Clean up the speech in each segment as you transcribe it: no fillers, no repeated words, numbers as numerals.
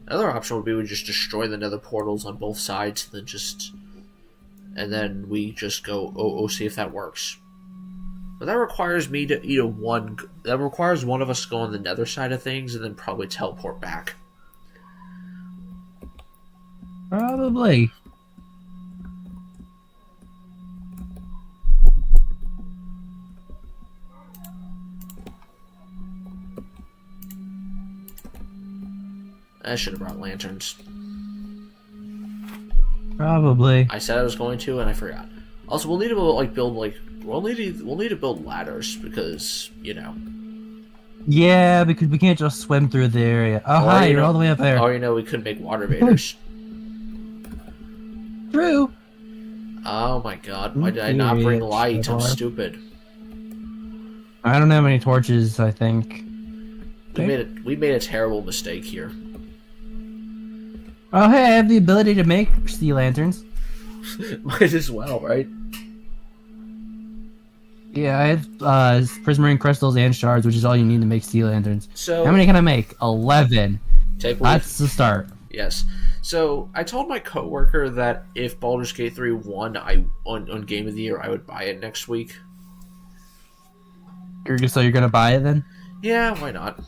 Another option would be we just destroy the nether portals on both sides, and then we just go see if that works. But that requires me to that requires one of us to go on the nether side of things and then probably teleport back. Probably. I should have brought lanterns. Probably. I said I was going to, and I forgot. Also, we'll need to we'll need to build ladders because Yeah, because we can't just swim through the area. Oh, hi, you're all the way up there. Or we could make water vaders. True. Oh my god, why did I not bring light? I'm stupid. I don't have any torches, I think. We made a terrible mistake here. Oh, hey, I have the ability to make sea lanterns. Might as well, right? Yeah, I have prismarine crystals and shards, which is all you need to make sea lanterns. So how many can I make? 11. That's the start. Yes. So I told my coworker that if Baldur's Gate 3 won on Game of the Year, I would buy it next week. So you're gonna buy it then? Yeah, why not?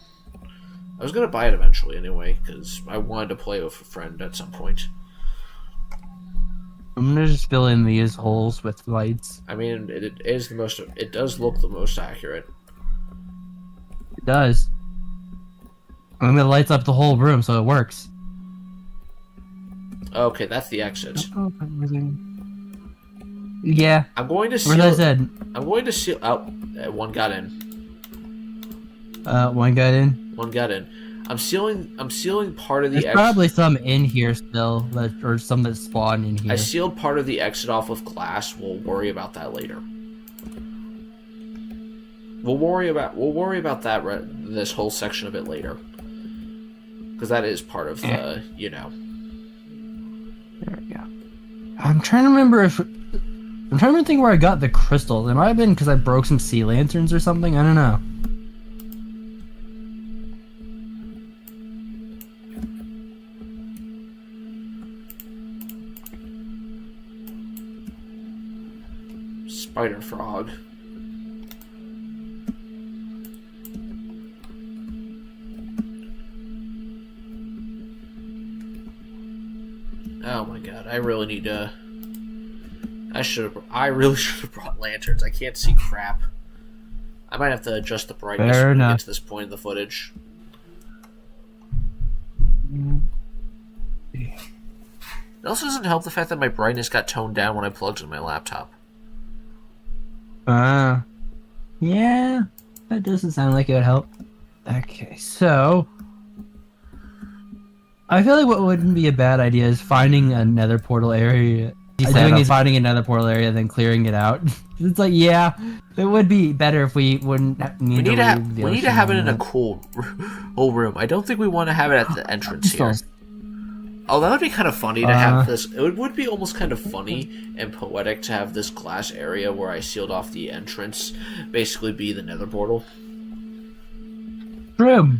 I was gonna buy it eventually anyway because I wanted to play with a friend at some point. I'm gonna just fill in these holes with lights. I mean, it is the most. It does look the most accurate. It does. I'm gonna lights up the whole room so it works. Okay, that's the exit. Yeah. I'm going to seal. Where's I said? I'm going to seal. Oh, one got in. One got in. One got in. I'm sealing part of the There's probably some in here still, or some that spawn in here. I sealed part of the exit off with glass. We'll worry about that later. We'll worry about that this whole section of it later, because that is part of the There we go. I'm trying to think where I got the crystals. It might have been because I broke some sea lanterns or something. I don't know. Spider frog. Oh my god, I really need to. I really should have brought lanterns. I can't see crap. I might have to adjust the brightness when we get to this point in the footage. It also doesn't help the fact that my brightness got toned down when I plugged in my laptop. Yeah, that doesn't sound like it would help. Okay, so I feel like what wouldn't be a bad idea is finding a nether portal area. Finding a nether portal area, then clearing it out. It's like, yeah, it would be better if we wouldn't need to have it in a cool whole room. I don't think we want to have it at the entrance here. Oh, that would be kind of funny to have this. It would be almost kind of funny and poetic to have this glass area where I sealed off the entrance basically be the nether portal. True.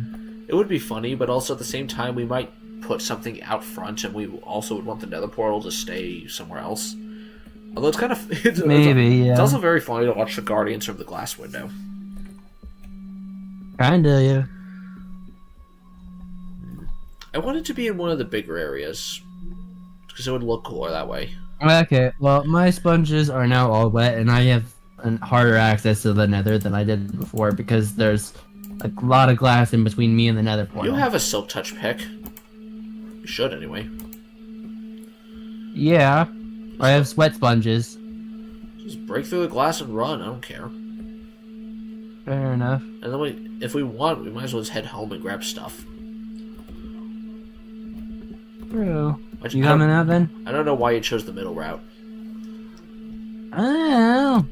It would be funny, but also at the same time we might put something out front and we also would want the nether portal to stay somewhere else. Although it's kind of... It's also very funny to watch the Guardians from the glass window. Kinda, yeah. I want it to be in one of the bigger areas, because it would look cooler that way. Okay, well, my sponges are now all wet, and I have harder access to the nether than I did before, because there's a lot of glass in between me and the nether portal. You have a silk touch pick. You should, anyway. Yeah, I have sweat sponges. Just break through the glass and run, I don't care. Fair enough. And then if we want, we might as well just head home and grab stuff. True. You coming out then? I don't know why you chose the middle route. Oh.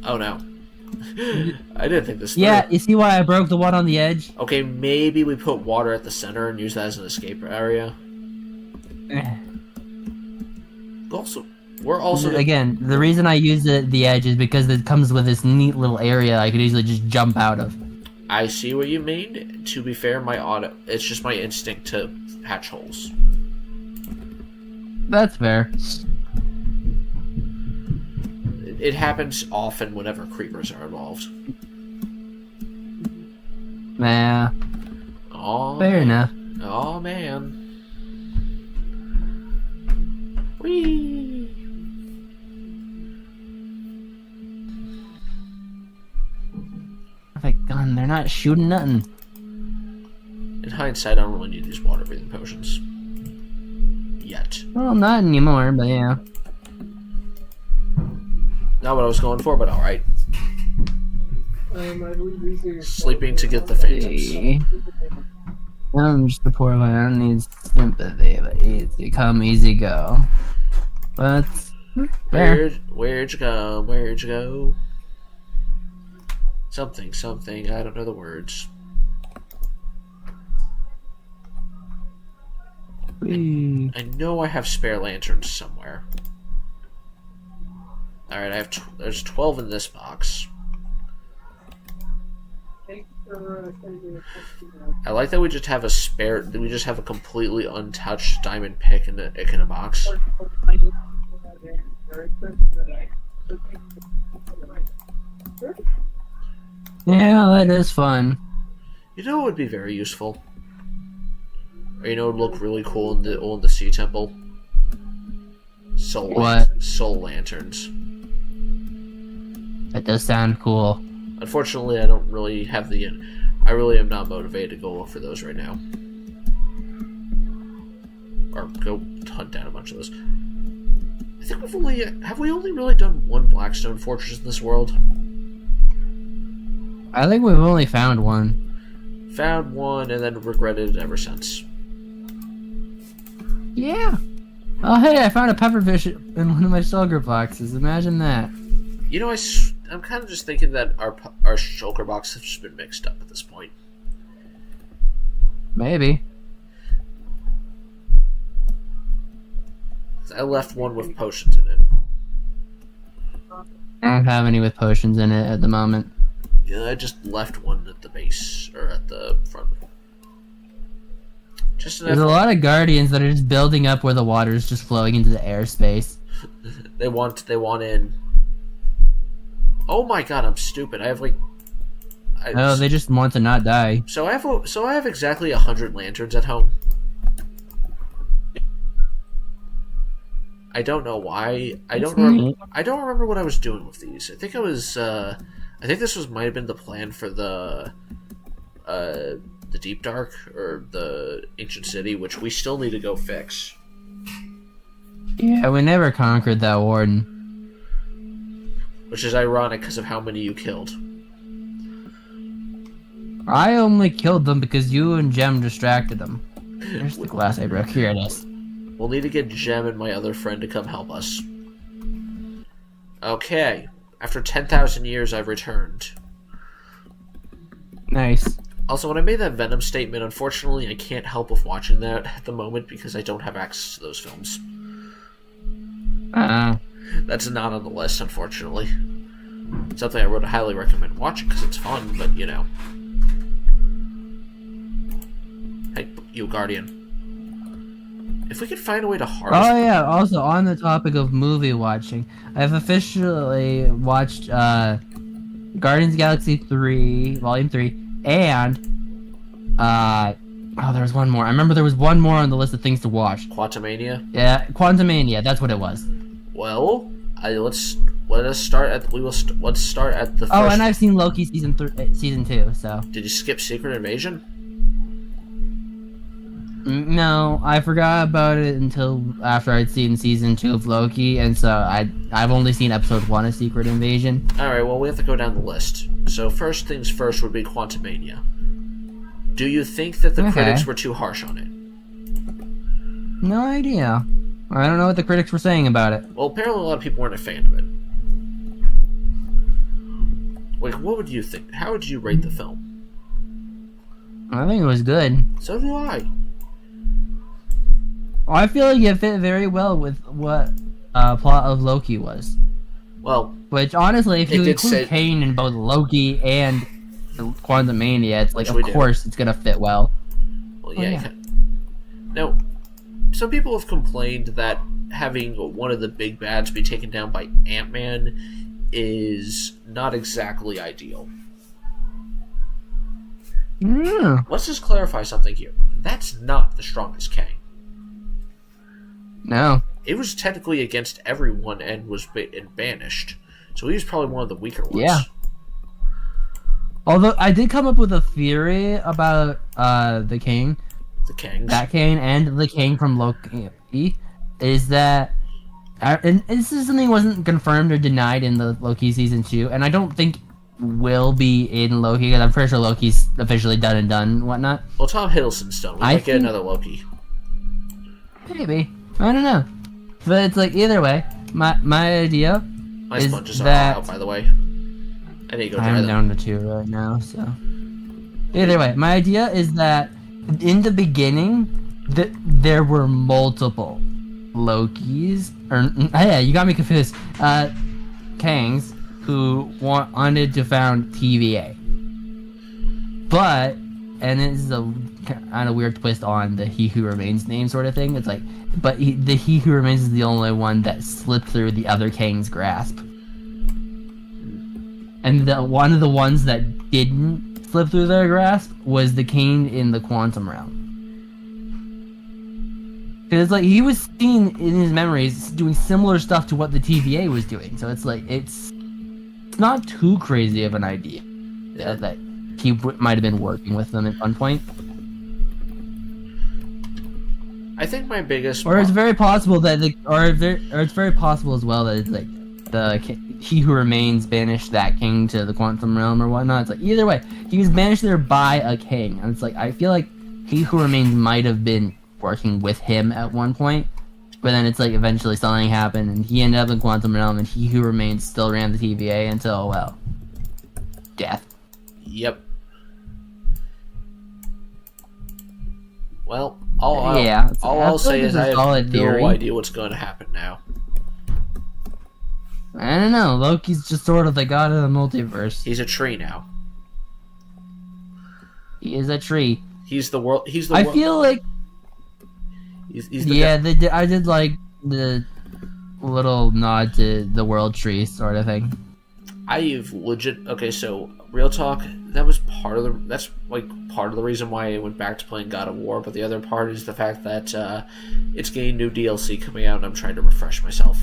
Oh no. I didn't think this through. Yeah, you see why I broke the one on the edge? Okay, maybe we put water at the center and use that as an escape area. We're also again, the reason I use the edge is because it comes with this neat little area I could easily just jump out of. I see what you mean. To be fair, it's just my instinct to hatch holes. That's fair. It happens often whenever creepers are involved. Nah. Oh, fair enough. Oh man. Whee! Perfect gun. They're not shooting nothing. In hindsight, I don't really need these water breathing potions. Yet. Well, not anymore, but yeah. Not what I was going for, but alright. Sleeping to get the phantoms. I'm just a poor one. I don't need sympathy, but easy come, easy go. But fair. Where'd you go? Where'd you go? Something, something. I don't know the words. I know I have spare lanterns somewhere. Alright, there's 12 in this box. I like that we just have a completely untouched diamond pick in a box. Yeah, that is fun. You know what would be very useful? Or you know what would look really cool in the Sea Temple? Soul lanterns. That does sound cool. Unfortunately, I don't really have I really am not motivated to go look for those right now. Or go hunt down a bunch of those. I think have we only really done one Blackstone Fortress in this world? I think we've only found one. Found one and then regretted it ever since. Yeah. Oh hey, I found a pufferfish in one of my shulker boxes. Imagine that. You know, I'm kind of just thinking that our shulker box has just been mixed up at this point. Maybe. I left one with potions in it. I don't have any with potions in it at the moment. Yeah, I just left one at the base, or at the front. There's a lot of guardians that are just building up where the water is just flowing into the airspace. They want in. Oh my god, I'm stupid. I have they just want to not die. So I have exactly 100 lanterns at home. I don't know why. I don't remember what I was doing with these. I think this might have been the plan for the Deep Dark or the Ancient City, which we still need to go fix. Yeah, we never conquered that warden. Which is ironic because of how many you killed. I only killed them because you and Gem distracted them. There's the glass I broke. Here it is. We'll need to get Gem and my other friend to come help us. Okay. After 10,000 years, I've returned. Nice. Also, when I made that Venom statement, unfortunately, I can't help with watching that at the moment because I don't have access to those films. That's not on the list, unfortunately. Something I would highly recommend watching because it's fun, but you know. Hey, you Guardian. If we could find a way to harvest... Oh yeah, also on the topic of movie watching, I've officially watched Guardians of the Galaxy 3, Volume 3, and there was one more. I remember there was one more on the list of things to watch. Quantumania? Yeah, Quantumania, that's what it was. Well, let's start at the first... Oh, and I've seen Loki season 2, so... Did you skip Secret Invasion? No, I forgot about it until after I'd seen season 2 of Loki, and so I've only seen episode 1 of Secret Invasion. Alright, well, we have to go down the list. So first things first would be Quantumania. Do you think that the critics were too harsh on it? No idea. I don't know what the critics were saying about it. Well, apparently a lot of people weren't a fan of it. Like, what would you think? How would you rate the film? I think it was good. So do I. I feel like it fit very well with what plot of Loki was. Well, which honestly, if you include Kane in both Loki and Quantumania, it's like, Which of course it's gonna fit well. Well, yeah. Now, some people have complained that having one of the big bads be taken down by Ant-Man is not exactly ideal. Let's just clarify something here. That's not the strongest Kang. No. It was technically against everyone and was banished. So he was probably one of the weaker ones. Yeah. Although I did come up with a theory about the King. The Kangs. That King and the King from Loki is that, and this is something that wasn't confirmed or denied in the Loki season 2, and I don't think will be in Loki, because I'm pretty sure Loki's officially done and whatnot. Well, Tom Hiddleston's done. We might get another Loki. Maybe. I don't know. But it's like, either way, my idea My is sponges are that... all out, by the way. I need to go dry I'm them. down to 2 right now, so... Either way, my idea is that in the beginning, there were multiple Lokis, yeah, you got me confused. Kangs who wanted to found TVA, but, and this is a kind of weird twist on the He Who Remains name sort of thing. It's like, but the He Who Remains is the only one that slipped through the other Kang's grasp, and one of the ones that didn't slip through their grasp was the King in the quantum realm. Because it's like, he was seen in his memories doing similar stuff to what the TVA was doing. So it's like, it's not too crazy of an idea that he might have been working with them at one point. I think my biggest... Or it's very possible that it's very possible as well that it's like He Who Remains banished that King to the quantum realm or whatnot. It's like, either way, he was banished there by a king. And it's like, I feel like He Who Remains might have been working with him at one point, but then it's like eventually something happened and he ended up in quantum realm, and He Who Remains still ran the TVA until, well, death. Yep. Well, all I'll say is I have no idea what's going to happen now. I don't know. Loki's just sort of the god of the multiverse. He's a tree now. He is a tree. He's the world. I feel like. I did like the little nod to the world tree sort of thing. I've legit. Okay, so real talk. That was part of the. That's like part of the reason why I went back to playing God of War. But the other part is the fact that it's getting new DLC coming out, and I'm trying to refresh myself.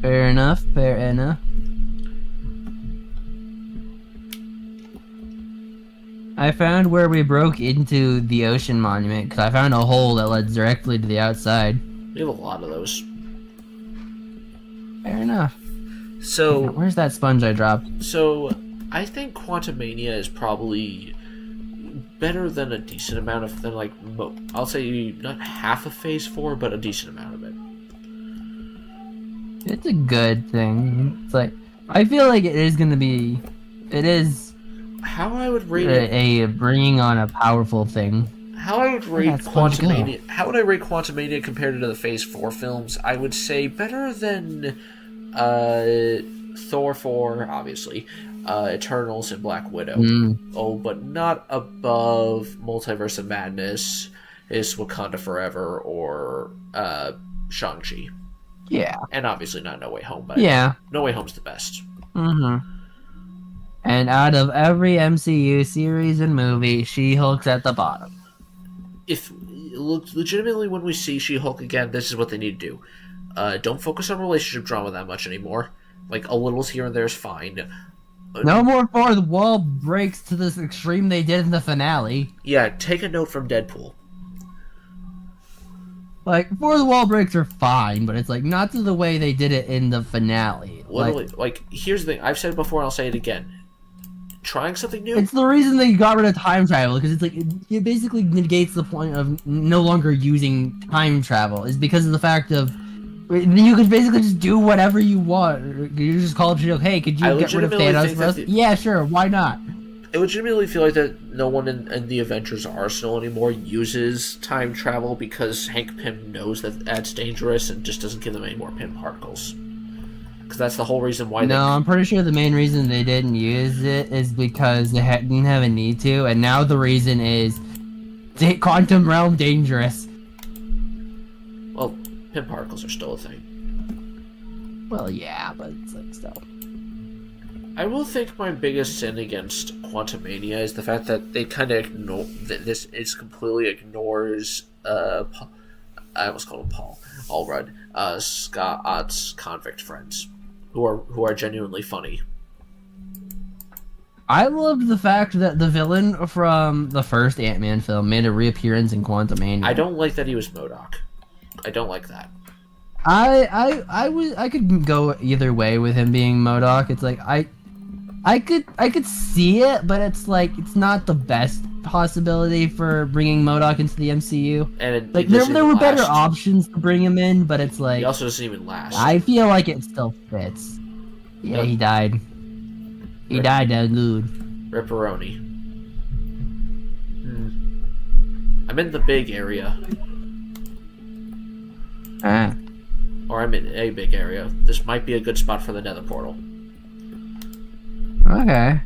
Fair enough. Fair enough. I found where we broke into the ocean monument, because I found a hole that led directly to the outside. We have a lot of those. Fair enough. So... Where's that sponge I dropped? So, I think Quantumania is probably better than a decent amount of... I'll say not half of Phase 4, but a decent amount of it. It's a good thing. It's like... I feel like it is going to be... It is... How I would rate it? A bringing on a powerful thing. How I would rate Quantumania? How would I rate Quantumania compared to the Phase 4 films? I would say better than Thor 4, obviously, Eternals, and Black Widow. Oh, but not above Multiverse of Madness, is Wakanda Forever, or Shang-Chi. Yeah. And obviously not No Way Home, but yeah, No Way Home's the best. Mm-hmm. And out of every MCU series and movie, She-Hulk's at the bottom. If legitimately, when we see She-Hulk again, this is what they need to do. Don't focus on relationship drama that much anymore. Like, a little here and there is fine. No more fourth wall breaks to this extreme they did in the finale. Yeah, take a note from Deadpool. Like, fourth wall breaks are fine, but it's like not to the way they did it in the finale. Literally, here's the thing. I've said it before and I'll say it again. Trying something new. It's the reason they got rid of time travel, because it's like it basically negates the point of no longer using time travel. Is because of the fact of you could basically just do whatever you want. You just call up She-Hulk, hey, could you get rid of Thanos for us? Yeah, sure, why not? I legitimately feel like that no one in the Avengers arsenal anymore uses time travel because Hank Pym knows that that's dangerous and just doesn't give them any more Pym particles. Because that's the whole reason why. No, I'm pretty sure the main reason they didn't use it is because they didn't have a need to, and now the reason is quantum realm dangerous. Well, pin particles are still a thing. Well, yeah, but it's like still. I will think my biggest sin against Quantumania is the fact that they kind of ignore that this is completely ignores I almost called him Paul Allred, Scott's convict friends, who are genuinely funny. I loved the fact that the villain from the first Ant-Man film made a reappearance in Quantumania. I don't like that he was MODOK. I don't like that. I could go either way with him being MODOK. It's like I could see it, but it's like it's not the best possibility for bringing MODOK into the MCU. And like there were better options to bring him in, but it's like he also doesn't even last. I feel like it still fits. Yeah, he died. He died, dude. Ripperoni. I'm in the big area. Or I'm in a big area. This might be a good spot for the nether portal. Okay.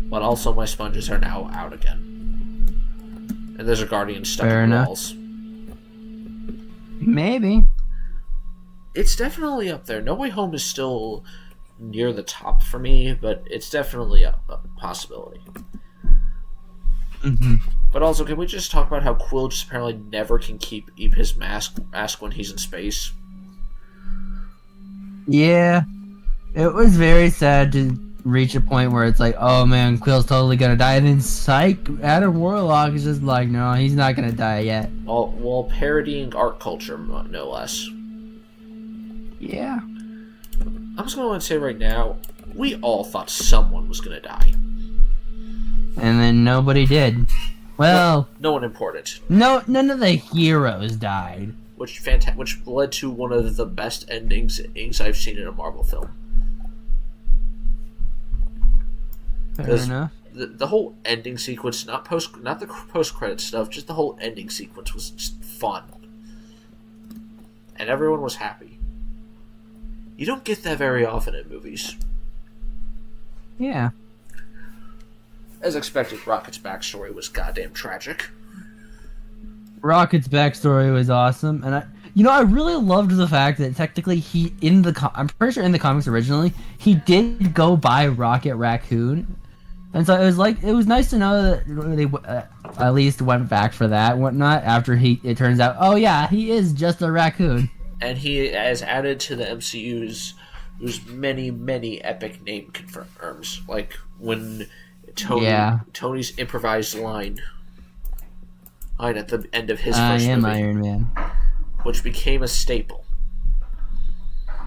But also my sponges are now out again. And there's a guardian stuck in the walls. Maybe. It's definitely up there. No Way Home is still near the top for me, but it's definitely a possibility. Mm-hmm. But also, can we just talk about how Quill just apparently never can keep his mask when he's in space? Yeah. It was very sad to reach a point where it's like, oh man, Quill's totally gonna die, and then psych, Adam Warlock is just like, no, he's not gonna die yet. While parodying art culture, no less. Yeah. I'm just going to say right now, we all thought someone was going to die. And then nobody did. Well... No one important. No, none of the heroes died. Which led to one of the best endings I've seen in a Marvel film. Fair enough. The whole ending sequence, not the post-credit stuff, just the whole ending sequence was just fun. And everyone was happy. You don't get that very often in movies. Yeah. As expected, Rocket's backstory was goddamn tragic. Rocket's backstory was awesome, and I really loved the fact that technically I'm pretty sure in the comics originally, he did go by Rocket Raccoon. And so it was nice to know that they at least went back for that and whatnot after it turns out, oh yeah, he is just a raccoon. And he has added to the MCU's many, many epic name confirms. Like when Tony's improvised line at the end of his first movie. I am Iron Man. Which became a staple.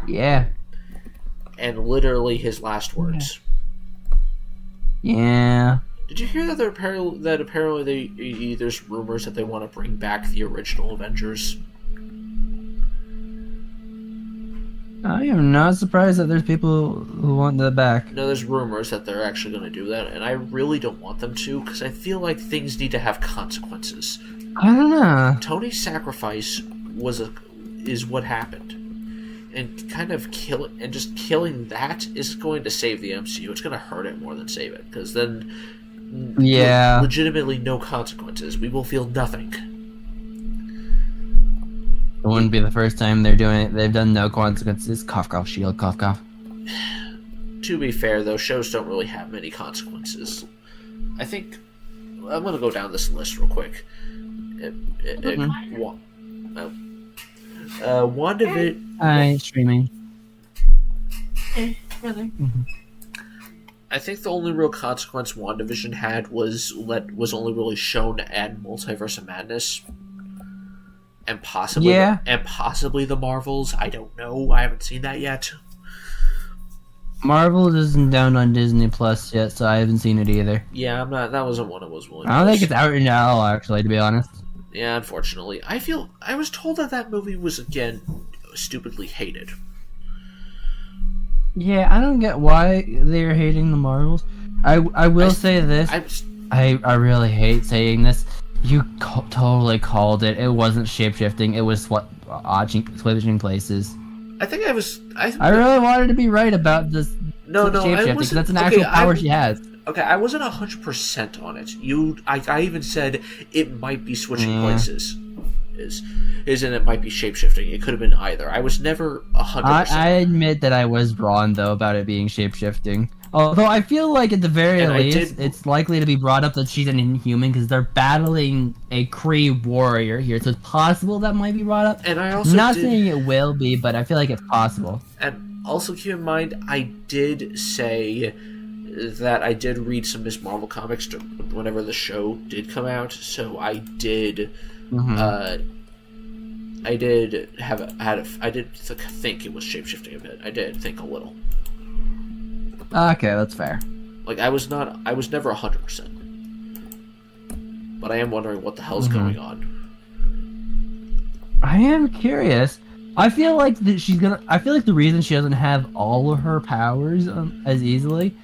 Yeah. And literally his last words. Yeah. Did you hear that apparently there's rumors that they want to bring back the original Avengers? I am not surprised that there's people who want that back. No, there's rumors that they're actually going to do that, and I really don't want them to, because I feel like things need to have consequences. I don't know. Tony's sacrifice is what happened, and kind of killing that is going to save the MCU. It's going to hurt it more than save it, because then, legitimately no consequences. We will feel nothing. It wouldn't be the first time they're doing it. They've done no consequences. Cough, cough, shield, cough, cough. To be fair, though, shows don't really have many consequences. I think I'm going to go down this list real quick. WandaVision. Streaming. Really? Mm-hmm. I think the only real consequence WandaVision had was only really shown at Multiverse of Madness. And possibly the Marvels. I don't know. I haven't seen that yet. Marvel isn't down on Disney Plus yet, so I haven't seen it either. Yeah, I'm not. That wasn't one I was willing. I don't think it's out now, actually, to be honest. Yeah, unfortunately, I was told that movie was again stupidly hated. Yeah, I don't get why they're hating the Marvels. I will say this. I really hate saying this. You totally called it. It wasn't shapeshifting. It was switching places. I think I was. I really wanted to be right about this. No, shapeshifting, because that's an actual power she has. Okay, I wasn't 100% on it. I even said it might be switching places. And it might be shapeshifting. It could have been either. I was never 100%. I admit that I was wrong though about it being shapeshifting. Although I feel like at the very least, it's likely to be brought up that she's an Inhuman because they're battling a Kree warrior here, so it's possible that might be brought up. And I also not saying it will be, but I feel like it's possible. And also keep in mind, I did say that I did read some Ms. Marvel comics whenever the show did come out, so I did. I did think it was shapeshifting a bit. I did think a little. Okay, that's fair. Like I was never 100%, but I am wondering what the hell's going on. I am curious. I feel like I feel like the reason she doesn't have all of her powers as easily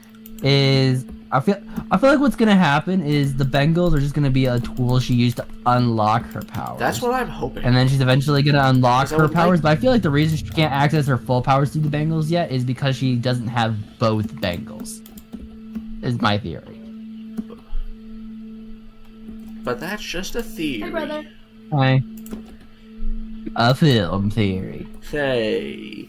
is I feel like what's gonna happen is the Bengals are just gonna be a tool she used to unlock her powers. That's what I'm hoping. And then she's eventually gonna unlock her powers. But I feel like the reason she can't access her full powers through the Bengals yet is because she doesn't have both Bengals. Is my theory. But that's just a theory. Hey, brother. Hi. A film theory. Hey.